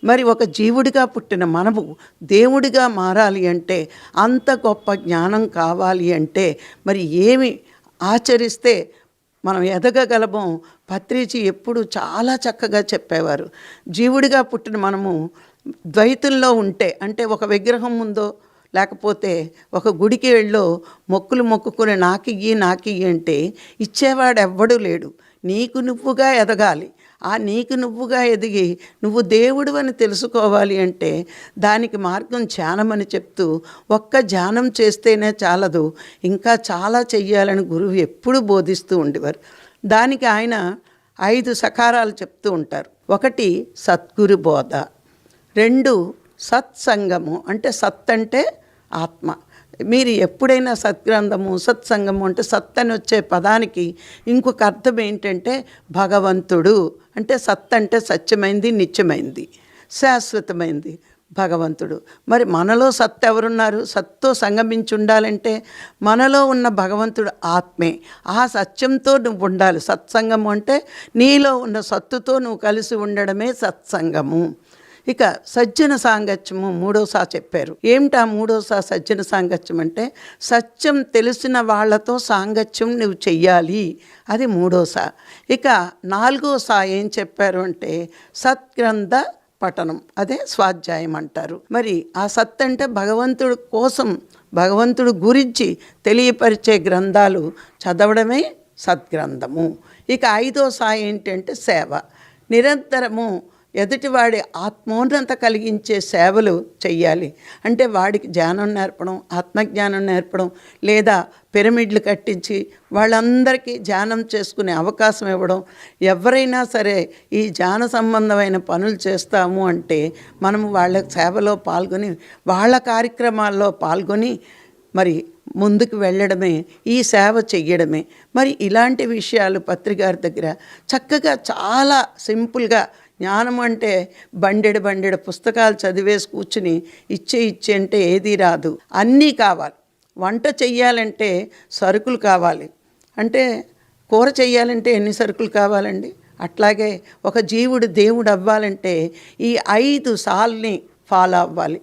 మరి ఒక జీవుడిగా పుట్టిన మనము దేవుడిగా మారాలి అంటే, అంత గొప్ప జ్ఞానం కావాలి అంటే మరి ఏమి ఆచరిస్తే మనం ఎదగగలమో పత్రిజీ ఎప్పుడు చాలా చక్కగా చెప్పేవారు. జీవుడిగా పుట్టిన మనము ద్వైతుల్లో ఉంటే, అంటే ఒక విగ్రహం ముందో లేకపోతే ఒక గుడికి వెళ్ళో మొక్కులు మొక్కుకుని నాకియ్యి నాకియ్యి అంటే ఇచ్చేవాడెవ్వడూ లేడు. నీకు నువ్వుగా ఎదగాలి. ఆ నీకు నువ్వుగా ఎదిగి నువ్వు దేవుడు అని తెలుసుకోవాలి అంటే దానికి మార్గం ధ్యానమని చెప్తూ, ఒక్క ధ్యానం చేస్తేనే చాలదు, ఇంకా చాలా చెయ్యాలని గురువు ఎప్పుడు బోధిస్తూ ఉండేవారు. దానికి ఆయన 5 సకారాలు చెప్తూ ఉంటారు. 1 సద్గురు బోధ, 2 సత్సంగము, అంటే సత్ అంటే ఆత్మ. మీరు ఎప్పుడైనా సద్గ్రంథము సత్సంగము అంటే సత్ అని వచ్చే పదానికి ఇంకొక అర్థం ఏంటంటే భగవంతుడు. అంటే సత్ అంటే సత్యమైంది, నిత్యమైంది, శాశ్వతమైంది భగవంతుడు. మరి మనలో సత్ ఎవరున్నారు? సత్తో సంగమించి ఉండాలంటే మనలో ఉన్న భగవంతుడు ఆత్మే. ఆ సత్యంతో నువ్వు ఉండాలి. సత్సంగము అంటే నీలో ఉన్న సత్తుతో నువ్వు కలిసి ఉండడమే సత్సంగము. ఇక సజ్జన సాంగత్యము 3వ చెప్పారు. ఏమిటా 3వ సజ్జన సాంగత్యం అంటే సత్యం తెలిసిన వాళ్ళతో సాంగత్యం నువ్వు చెయ్యాలి, అది 3వ. ఇక 4వ ఏం చెప్పారు అంటే సత్గ్రంథ పఠనం, అదే స్వాధ్యాయం అంటారు. మరి ఆ సత్ అంటే భగవంతుడి కోసం, భగవంతుడి గురించి తెలియపరిచే గ్రంథాలు చదవడమే సద్గ్రంథము. ఇక 5వ ఏంటంటే సేవ. నిరంతరము ఎదుటివాడి ఆత్మోన్నత కలిగించే సేవలు చెయ్యాలి. అంటే వాడికి ధ్యానం నేర్పడం, ఆత్మజ్ఞానం నేర్పడం, లేదా పిరమిడ్లు కట్టించి వాళ్ళందరికీ ధ్యానం చేసుకునే అవకాశం ఇవ్వడం. ఎవరైనా సరే ఈ ధ్యాన సంబంధమైన పనులు చేస్తాము అంటే మనము వాళ్ళ సేవలో పాల్గొని, వాళ్ళ కార్యక్రమాల్లో పాల్గొని మరి ముందుకు వెళ్ళడమే ఈ సేవ చెయ్యడమే. మరి ఇలాంటి విషయాలు పత్రిగారి దగ్గర చక్కగా చాలా సింపుల్గా, జ్ఞానం అంటే బండెడు పుస్తకాలు చదివేసి కూర్చుని ఇచ్చే అంటే ఏదీ రాదు, అన్నీ కావాలి. వంట చెయ్యాలంటే సరుకులు కావాలి. అంటే కూర చెయ్యాలంటే ఎన్ని సరుకులు కావాలండి? అట్లాగే ఒక జీవుడు దేవుడు అవ్వాలంటే ఈ 5 సాల్ని ఫాలో అవ్వాలి.